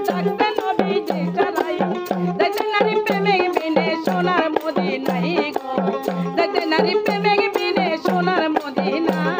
ডাকতে নবী যে সারাই যাইতে নারী প্রেমে বিনে সোনার মদিনায় গো যাইতে নারী প্রেমে বিনে সোনার মদিনায়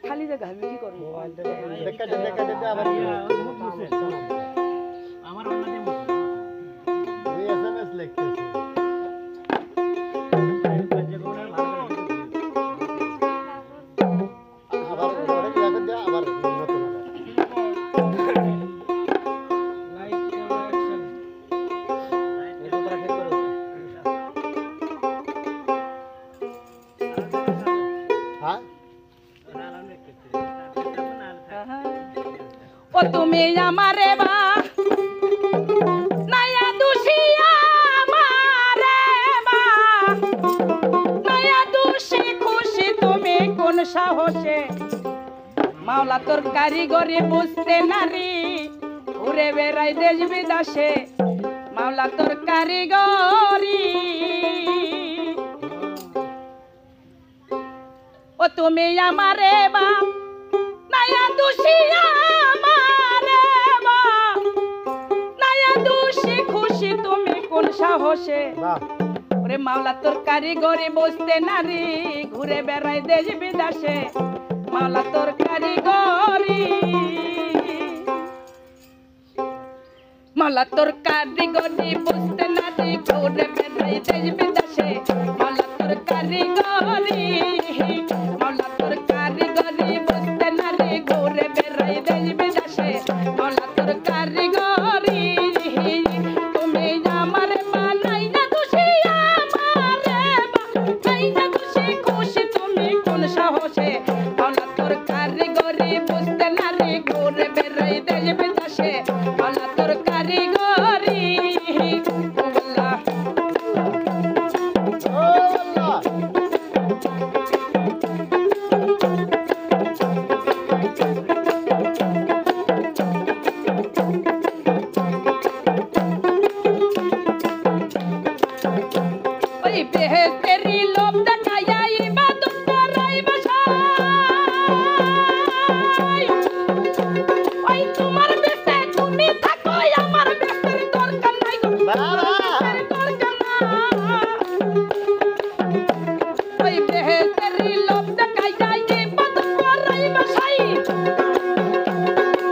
খালি জায়গা আমি কি করব দেখা দে আবার আমার অন্যদের মতো ওই এসএমএস লিখতেছে আবার ওরে লাগা দে আবার নতুন লাইক অ্যাকশন এটা তোরা ঠিক করো হ্যাঁ ও তুমি আমারে বা নয়া দুশিয়া আমারে বা নয়া দুশি খুশি তুমি কোন সাহসে মাওলা তোর কারিগরি বুঝতে নারী ঘুরে বেড়াই দেশ বিদেশে মাওলা তোর কারিগরি ও তুমি আমারে বা নয়া দুশিয়া আমারে বা নয়া দুশি খুশি তুমি কোন সাহসে বাহ ওরে মাওলা তোর কারিগরি বুঝতে নারী ঘুরে বেড়াই দেশ বিদেশে মাওলা তোর কারিগরি মাওলা তোর কারিগরি বুঝতে নারী ঘুরে বেড়াই দেশ বিদেশে মাওলা তোর কারিগরি মাওলা তোর কারিগরি বুঝতে নারী ঘুরে বেড়াই দেশ বিদেশে মাওলা তোর কারিগরি তুমি আমার বানাই না খুশি আমারে বানাই না খুশি খুশি তুমি কোন সাহসে মাওলা তোর কারিগরি বুঝতে নারী ঘুরে বেড়াই দেশ বিদেশে মাওলা তোর কারিগরি আল্লাহ ও আল্লাহ ওই বেহেশতেরি লোভ দেখাইয়া ইবাদত করাই বসাই ওই তোমার বেশে তুমি থাকো আমার বেশের দরকার নাই গো বেশের দরকার নাই ওই বেহেশতেরি লোভ দেখাইয়া ইবাদত করাই বসাই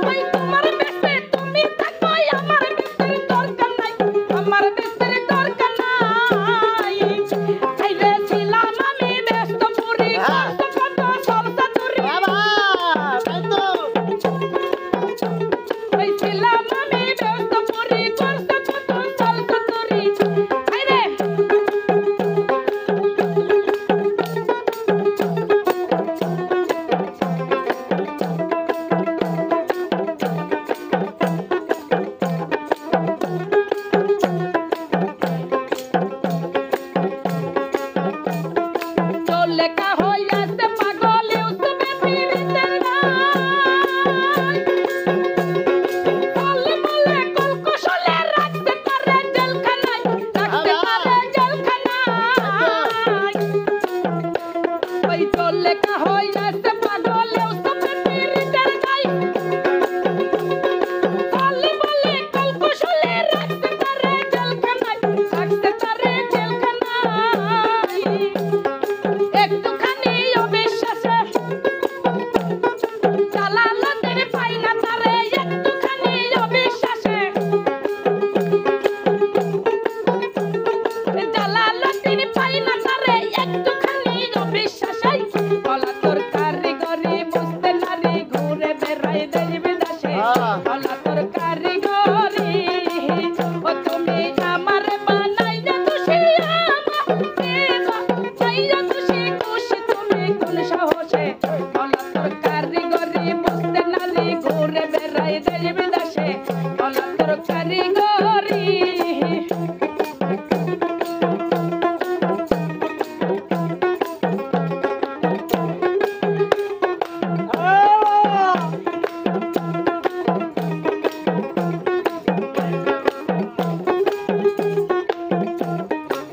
ওই তোমার বেশে তুমি থাকো আমার বেশের দরকার নাই আমার বেশের দরকার নাই আইরে ছিলাম আমি ব্যস্ত পুরি কত কত সলসা তুরি বাবা তাই তো ওই ছিলাম আমি ব্যস্ত পুরি কত কত সলসা তুরি আইরে চলে কা হইয়াছে পাগল ইউসুফে পীরিতের গায় বলে বলে কলকুশলে রাখতে পারে জেলখানায় রাখতে পারে জেলখানায় ওই চলে কা হইয়াছে পাগল ইউসুফে পীরিতের গায় বলে বলে কলকুশলে রাখতে পারে জেলখানায় রাখতে পারে জেলখানায় একটুখানি অবিশ্বাসে জালালুদ্দিন পাই না তারে একটুখানি অবিশ্বাসে জালালুদ্দিন পাই না তারে একটুখানি অবিশ্বাসে বলা তোর কারিগরি বুঝতে নারী ঘুরে বেড়াই দেশ বিদেশে বলা তোর কারিগরি ও তুমি আমার বানাই না খুশি বানাই না খুশি খুশি তুমি কোন সাহসে বলা তোর কারিগরি বুঝতে নারী ঘুরে বেড়াই দেশ বিদেশে বলা তোর কারিগরি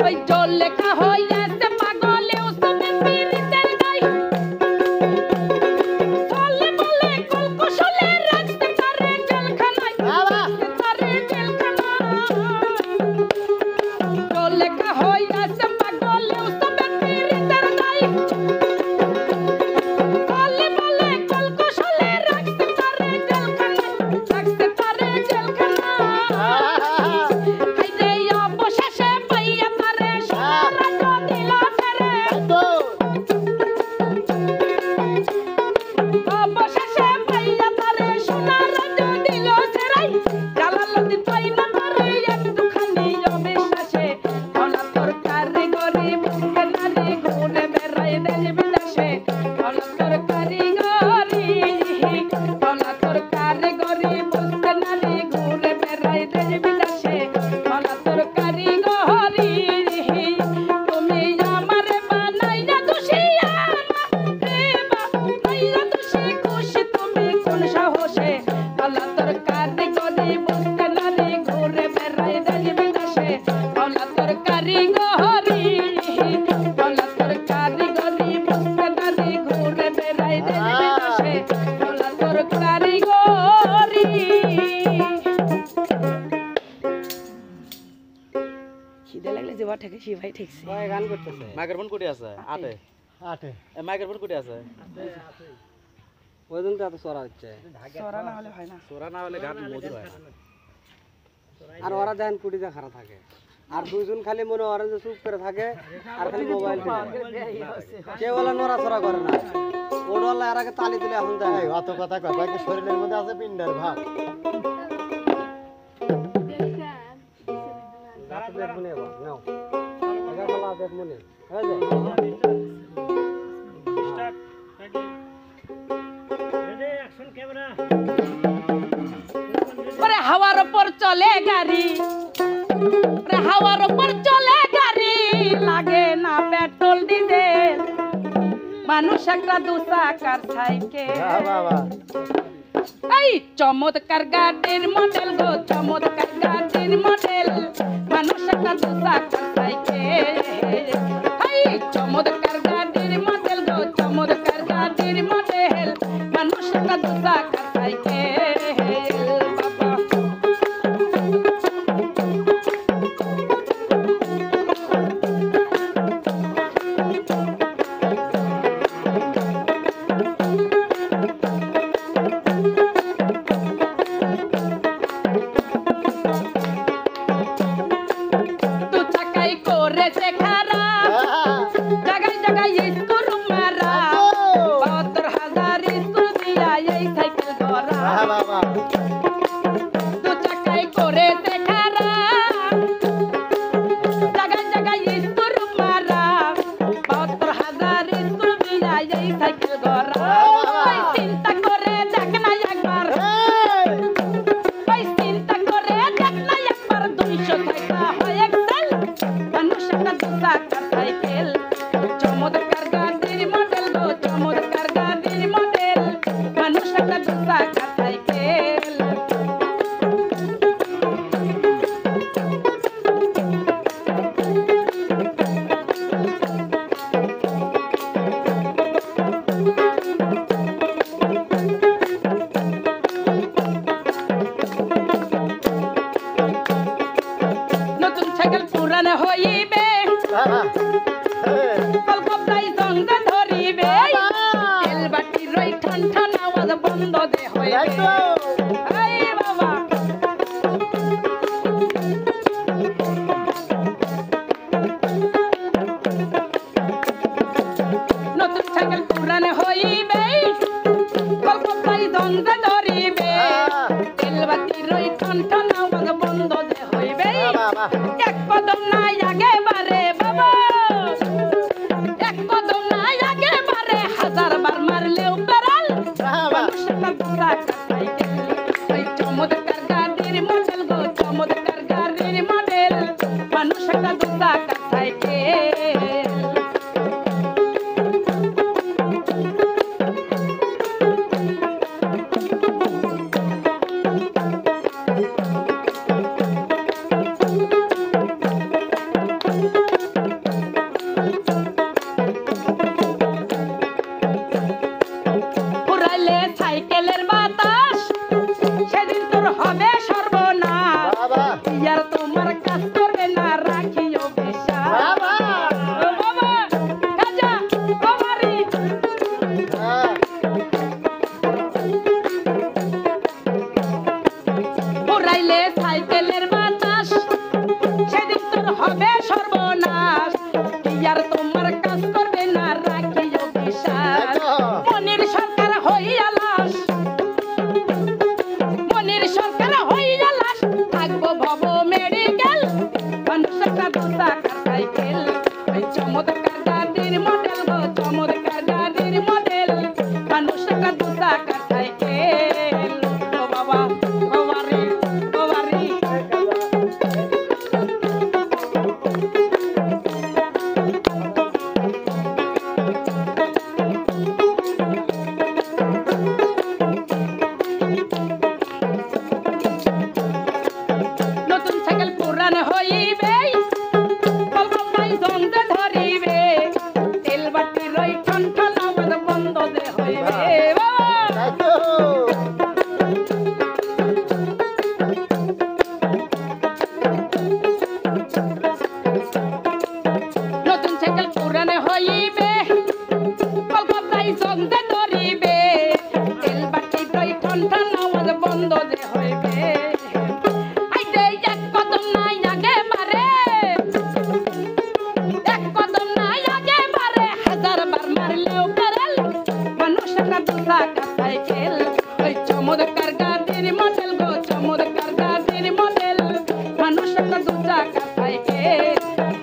ওই জল লেখা হইয়াছে পাগল ইউসুফে পীরিতের গায় ঠিকই ভাই ঠিকই কয় গান করতেছে মাইক্রোফোন কোটি আছে আটে আটে মাইক্রোফোন কোটি আছে ওই জন্য তো এত চড়া হচ্ছে সরা না হলে হয় না সোরা না হলে গান মধুর হয় না আর ওরা দেন কুটিতে খারাপ থাকে আর দুইজন খালি মনে ওরা যে চুপ করে থাকে আর খালি মোবাইল কেউ বলে নড়াচড়া করে না ওডওয়ালা এর আগে তালি তুলে এখন দেয় এই অত কথা কয় কয় কি শরীরের মধ্যে আছে পিন্ডার ভাব দেখ মনে এবার নাও আগা খেলা দেখ মনে হয়ে যায় ওরে হাওয়ার উপর চলে গাড়ি ওরে হাওয়ার উপর চলে গাড়ি লাগে না পেট্রোল ডিজেল মানুষ একটা দু চাকার সাইকেল বাবা এই চমৎকার গাড়ির মডেল গো চমৎকার গাড়ির মডেল মানুষ একটা দু চাকার সাইকেল এই চমৎকার গাড়ির মডেল গো চমৎকার গাড়ির মডেল মানুষ একটা দু চাকার সাইকেল বাবা তু চাকাই করেছে খারাপ জায়গায় জায়গায় স্কুল মারা ৭২,০০০ স্কুল দিয়া এই সাইকেল করা বাবা তু চাকাই করেছে খারাপ জায়গায় জায়গায় স্কুল মারা ৭২,০০০ স্কুল দিয়া এই সাইকেল করা ওই চিন্তা করে দেখ না একবার ওই চিন্তা করে দেখ না একবার ২০০ টাকা হয় একদল মানুষ একটা দু চাকার সাইকেল চমৎকার গাড়ির মডেল গো চমৎকার গাড়ির মডেল মানুষ একটা দু চাকার সাইকেল নতুন সাইকেল পুরানো হইবে বাবা কলকাতায় সঙ্গে ধরিবে তেল বাটি রই ঠান ঠান আওয়াজ বন্ধ দে হইবে এই বাবা নতুন সাইকেল পুরানো হইবে কলকাতায় সঙ্গে ধরিবে তেল বাটি রই ঠান ঠান আওয়াজ বন্ধ দে হইবে বাবা এক কদম নাই আগে বারে বাবা এক কদম নাই আগে বারে ১০০০ বার মারলেও বেড়াল বাবা মানুষ একটা দু চাকার সাইকেল ওই চমৎকার গাড়ির মডেল গো চমৎকার গাড়ির মডেল মানুষ একটা দু চাকার সাইকেল পুরাইলে সাইকেলের বাতাস সেদিন তোর হবে সর্বনাশ বাবা ইয়ার তোমার কাজ করবে না রাখিও বিশ্বাস বাবা ও বাবা কাজা বাবারি পুরাইলে সাইকেলের বাতাস সেদিন তোর হবে সর্বনাশ ইয়ার তোমার কাজ করবে না রাখিও বিশ্বাস মনির সরকার হইয়া লাশ মনির সরকার হইয়া লাশ থাকবো ভব মেডিকেল মানুষ একটা দু চাকার সাইকেল ওই চমৎকার গাড়ির মডেল গো চমৎকার গাড়ির মডেল মানুষ একটা দু চাকার সাইকেল ও বাবা ও বাড়ি ও বাড়ি চাকা সাইকেল ওই চমৎকার গাড়ির মডেল গো চমৎকার গাড়ির মডেল মানুষ একটা দু চাকা সাইকেল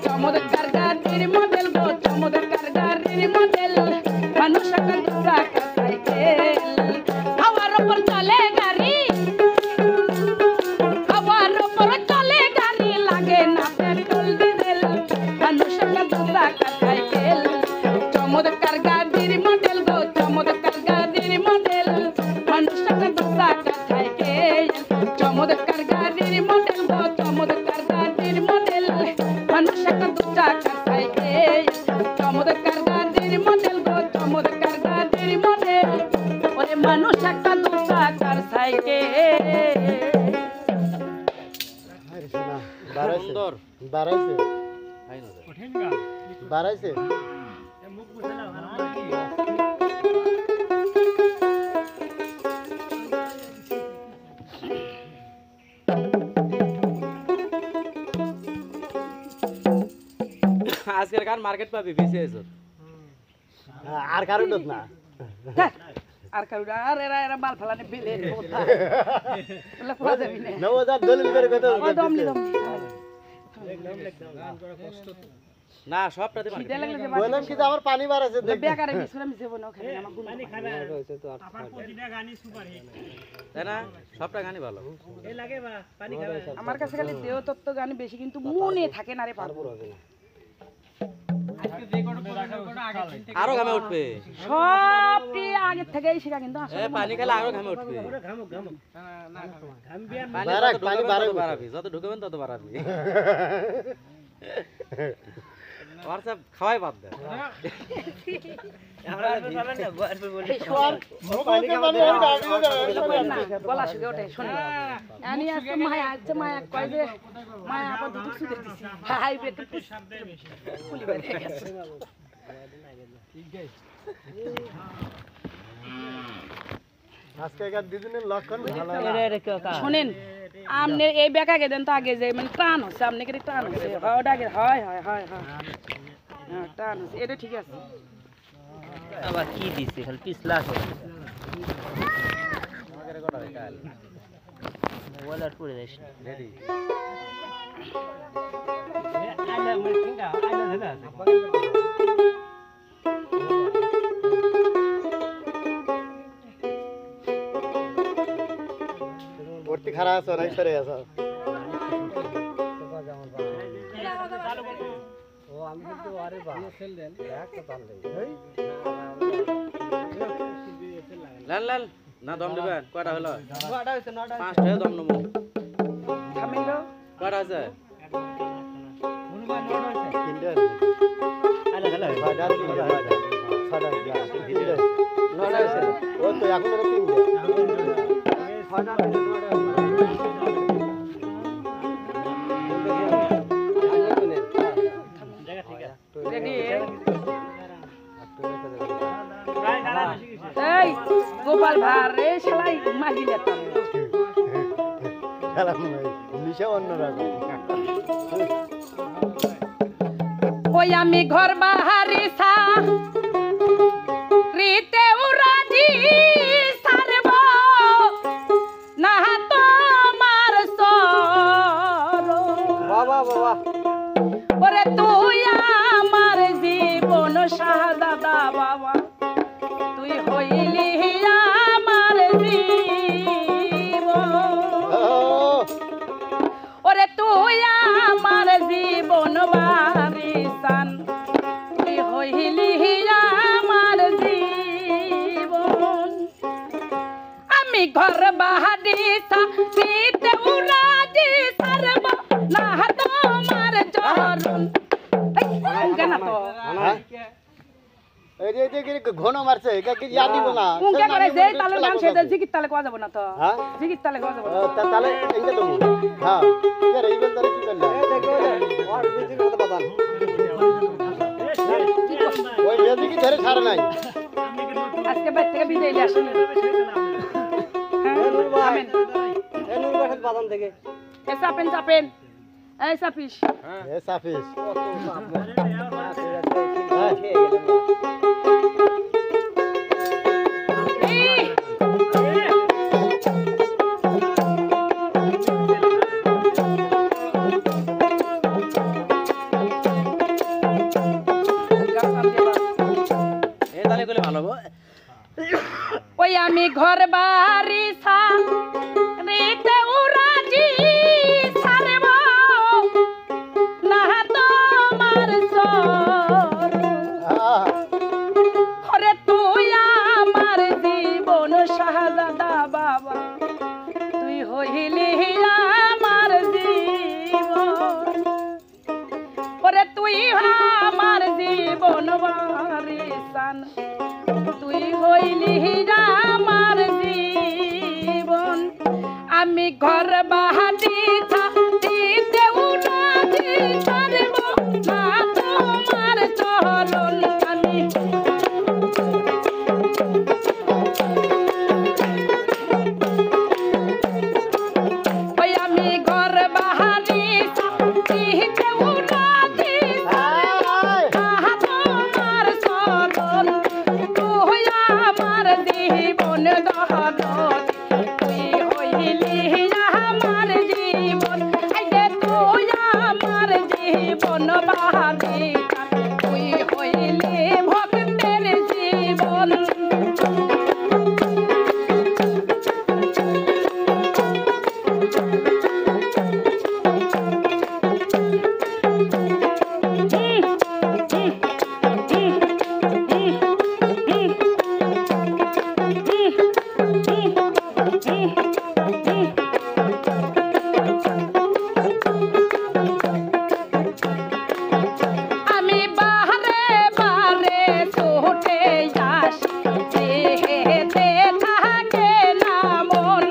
চমৎকার গাড়ির মডেল গো চমৎকার গাড়ির মডেল মানুষ একটা দু চাকা সাইকেল হাওয়ার উপর চলে গাড়ি হাওয়ার উপর চলে গাড়ি লাগে না পেট্রোল ডিজেল মানুষ একটা দু চাকা সাইকেল চমৎকার গাড়ির মডেল গো চমৎকার গাড়ির মডেল মানুষ একটা দু চাকা সাইকেল চমৎকার গাড়ির মডেল গো চমৎকার গাড়ির মডেল মানুষ একটা দু চাকা সাইকেল চমৎকার গাড়ির মডেল গো চমৎকার গাড়ির মডেল ওরে মানুষ একটা দু চাকার সাইকেল আরে শোনা বাড়াইছে সুন্দর বাড়াইছে আই না বাড়াইছে আজকের গান মার্কেট পাবি বেশি আছে আর কারণ না আর কারণ আর এরা মাল ফেলানে বিলে কোথায় বলে পাওয়া যাবে না নবজাত দলিল করে কথা ও দমলি দমলি না সবটাতে খিদে মার্কেট লাগলে যে বললাম কি যে আমার পানি বাড়াইছে দেখ বেকারে মিছরা মিছে বনো খালি আমার গুণ হয়েছে তো তাই না সবটা গানই ভালো আমার কাছে খালি দেহ তত্ত্ব গান বেশি কিন্তু মনে থাকে না রে পারবো হবে না আরো ঘামে উঠবে সবটি আগে থেকেই শেখা কিন্তু এ আসলে পানি খেলে আরো ঘামে উঠবে পানি বাড়াক, যত পানি ঢুকাবেন বাড়াক। তত বাড়াবি যত ঢুকাবেন তত বাড়াবি হোয়াটসঅ্যাপ খাওয়াই বাদ দে না গলা শুকে ওঠে শুনে আমি আজকে মায়া কয় যে মায়া আবার দুধ সুদে দিছি হাই বেতে ফুলি বেরে গেছে আজকে একার দুদিনের লক্ষণ ভালো শুনেন আপনি এই বেকাকে দেন তো আগে যে মানে টান হচ্ছে আপনি কি টান হচ্ছে হয় ওটা আগে হয় হয় হয় হয় হ্যাঁ টান হচ্ছে এটা ঠিক আছে আবার কি দিছে খালি পিছলা আছে মোবাইল আর পড়ে যাইস রেডি ভর্তি খারাপ আছে নাই সরে আছে ও আমি কিন্তু আরে বা সেল দেন একটা তাল দেই লাল লাল না দম দিবেন কয়টা হলো নটা হইছে নটা পাঁচটা দম নমু থামিলো কয়টা আছে তিনটে আলা হলো বাজার তিনটে বাজার ছটা গ্লাস তিনটে নটা হইছে ও তো এখন এটা তিনটে ছটা হইছে নটা রেডি এই গোপাল ভার রে শালাই মাগিলে তো খেলাম নিশা অন্যরকম ওই আমি ঘর বাহারি সা রিতে উরাজি সারব না তোমার সর বাবা বাবা ওরে তুই আমার জীবন শাহদাদা বাবা তুই হইলি আমার জীবন ওরে তুই আমার জীবন বারিসান তুই হইলি আমার জীবন আমি ঘর বাহারি সাথে উড়াজি সারব না তোমার চরণ কেন তো এই যে ঘন মারছে এটা কি ইয়া দিব না উনকে করে যে তালে গান সেটা জিকির তালে কোয়া যাব না তো হ্যাঁ জিকির তালে কোয়া যাব না তাহলে এইটা তো হ্যাঁ কে রে ইবেন তাহলে কি করলা এই দেখো আর বিজির কথা বাদান ওই মেয়ে কি ধরে ছাড়ে নাই আজকে বাইরে থেকে বিদায় নিয়ে আসেন আমেন এই নূর বাসাত বাদান থেকে এ চাপেন চাপেন এই চাপিস এ সাফিস খেয়ে গেলাম ওই আমি ঘর বাড়ি সারিতে উরাজি সারব না তোমার সর ওরে তুই আমার জীবন শাহজাদা বাবা তুই হইলি আমার জীবন ওরে তুই আমার জীবন বারিসান তুই হইলি আমার জীবন আমি ঘর বাহাদি দিতে উনাদি ছাড়ব না তোমার চরণ আমি ওই আমি ঘর বাহাদি দিতে উনাদি তোমার চরণ তুই আমার জীবন দহন তুই হইলি আমার জীবন আইগে তুই আমার জীবন বাহাদি তুই হইলি ভক্তের জীবন আমি বাহারে বারে ছুটে আসি যেতে থাকে না মন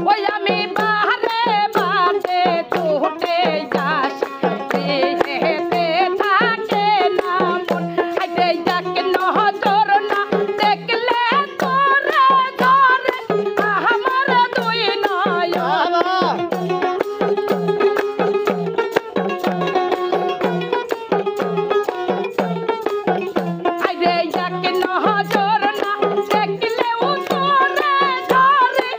ওই আমি বাহারে বারে ছুটে আসি যেতে থাকে না মন আইতে যাক নজর না দেখলে তোরে ধরে আমার দুই নয়ন আইরে যাক নজর না দেখলে তোরে ধরে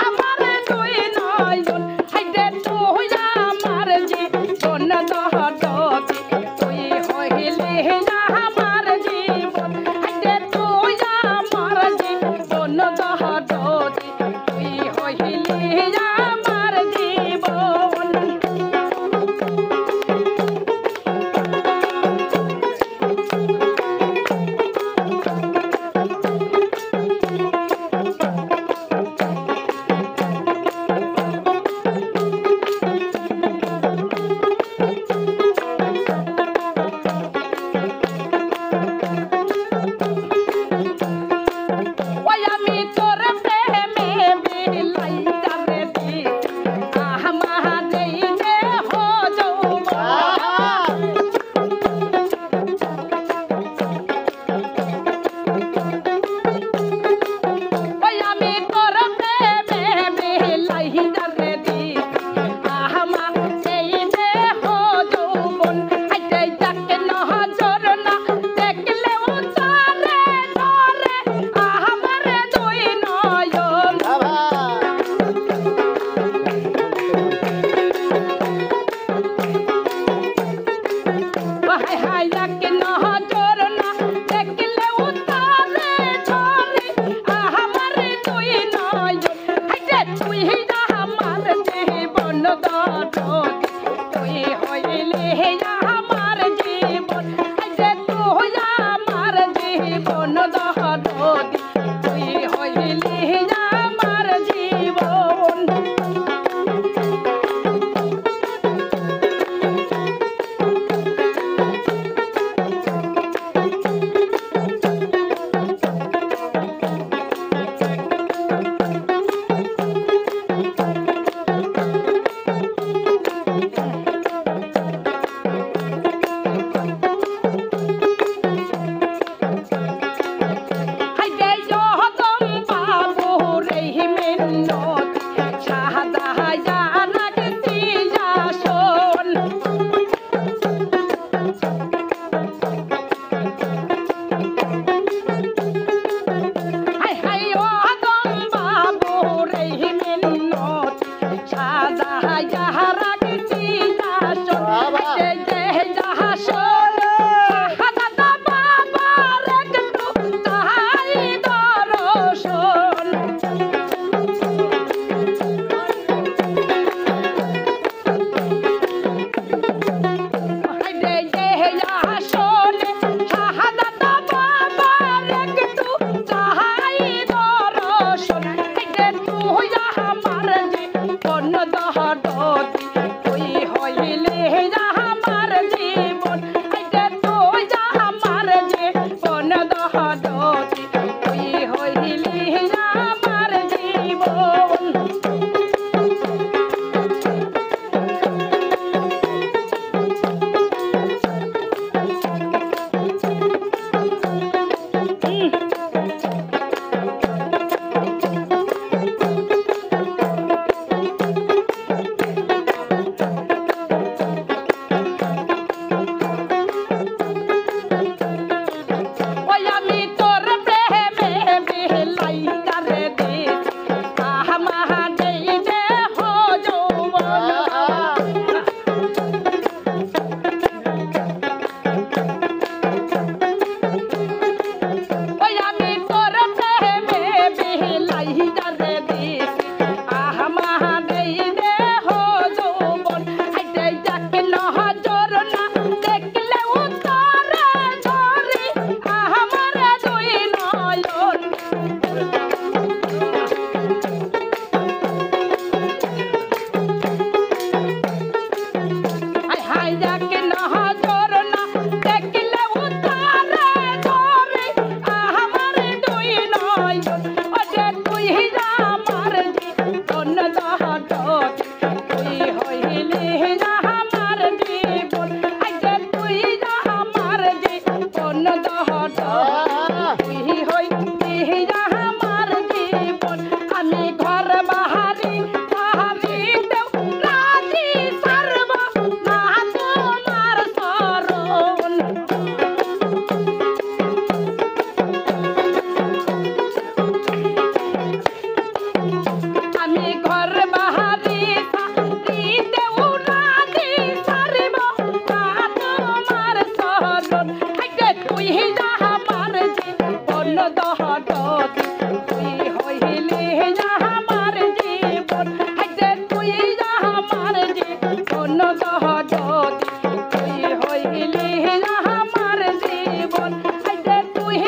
আমার দুই নয়ন আইরে তুই আমার জীবন দহদতি তুই হইলি আমার জীবন আইরে তুই আমার জীবন দহদতি তুই হইলি আমার জীবন ওই আমি তোর প্রেমে বিলাই যাবে দিতে আমার এই যে হো যৌবন ওই আমি তোর প্রেমে বিলাই যাবে দিতে আমার এই যে হো যৌবন আইতে যাক নজর না দেখলে তারে ধরে আমার দুই নয়ন হায় হায় যাক নজর না দেখলে তারে ধরে আমার দুই নয়ন আইতে তুই আমার জীবন দরদি তুই হইলি আমার জীবন আইতে তুই আমার জীবন দরদি তুই হইলি আমার জীবন হাইরে যে যাহা শোনে দাদা বাবার একটু তাহাই দর্শন হাইরে যে যাহা শোনে দাদা বাবার একটু তাহাই দর্শন হাইরে তুই আমার জীবন দহদতি তুই হইলে আমার জীবন হাইরে তুই আমার জীবন দহদতি তুই হইলে আমার জীবন ওই আমি তোর প্রেমে বিলাই করে দিছি আহমা দেই দে হো যৌবন ওই আমি তোর প্রেমে বিলাই করে দিছি আহমা দেই দে হো যৌবন হাইতে যাকে নজর না দেখলে উতারে ধরি আমার দুই নয়ন হাই হাই যাকে নজর না দেখলে উতারে ধরি আমার দুই নয়ন ওরে তুই আমার জীবন দহদতি তুই হইলে আমার জীবন আইতে তুই আমার জীবন দহদতি তুই হইলে আমার জীবন আমি ঘর বাহারি তাহারি দেও রাজি সর্ব না তোমার শরণ আমি ঘর বাহারি সারি দেও রাজি সর্ব না তোমার শরণ হাইতে তুই আমার জীবন দহদতি তুই হইলে আমার জীবন হাইতে তুই আমার জীবন দহদতি তুই হইলে আমার জীবন হাইতে তুই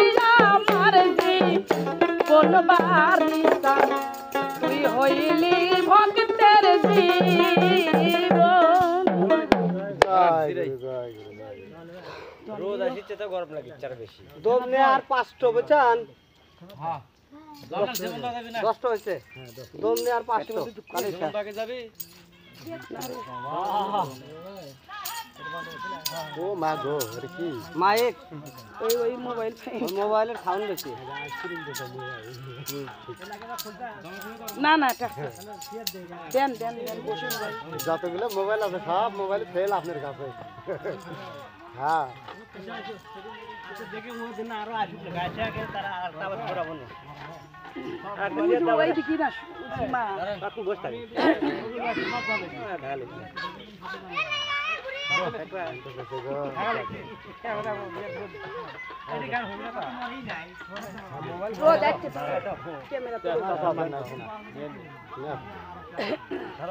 আমার জীবন বারিতা তুই হইলি ভক্তের জীবন রোদ আসছে তো গরম লাগে চার বেশি দম নে আর 5টা বেচান 10টা হইছে দম নে আর 5টা কালি বাকি যাবে ও মা গো আরে কি মাইক ওই মোবাইল মোবাইলের সাউন্ড বেশি না না দেন দেন দেন বসুন ভাই যতগুলো মোবাইল আছে সব মোবাইল ফেল আপনার কাছে হ্যাঁ দেখে ও দিন আরো আসুক গাছে আগে তারা আর তাবাস করাবো না মোবাইল কি না মা কাকু বস থাকে ঢালে ও দেখতে ক্যামেরা তো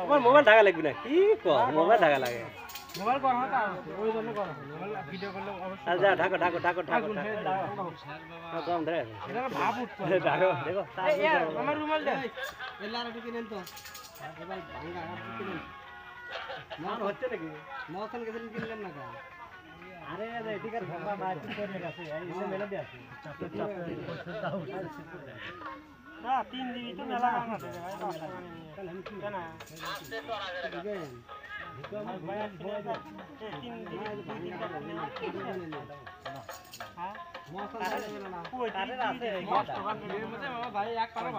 আমার মোবাইল ঢাকা লাগবে না কি কর মোবাইল ঢাকা লাগে মোবাইল করা না ওই জন্য করা মোবাইল ভিডিও করলে অবশ্যই আর যা ঢাকো ঢাকো ঢাকো ঢাকো কম ধরে এটা ভাব উঠতো ঢাকো দেখো আমার রুমাল দে এলার একটু কিনেন তো এবার ভাঙা আর কিনেন মন হচ্ছে নাকি মহসন গেছেন কিনলেন না কেন আরে ঠিক আছে ভাবা মাছ করে গেছে এই মেলা দিয়ে আছে না 3 দিবি তো মেলা না দেবে ভাই কেন ভাই এক পারো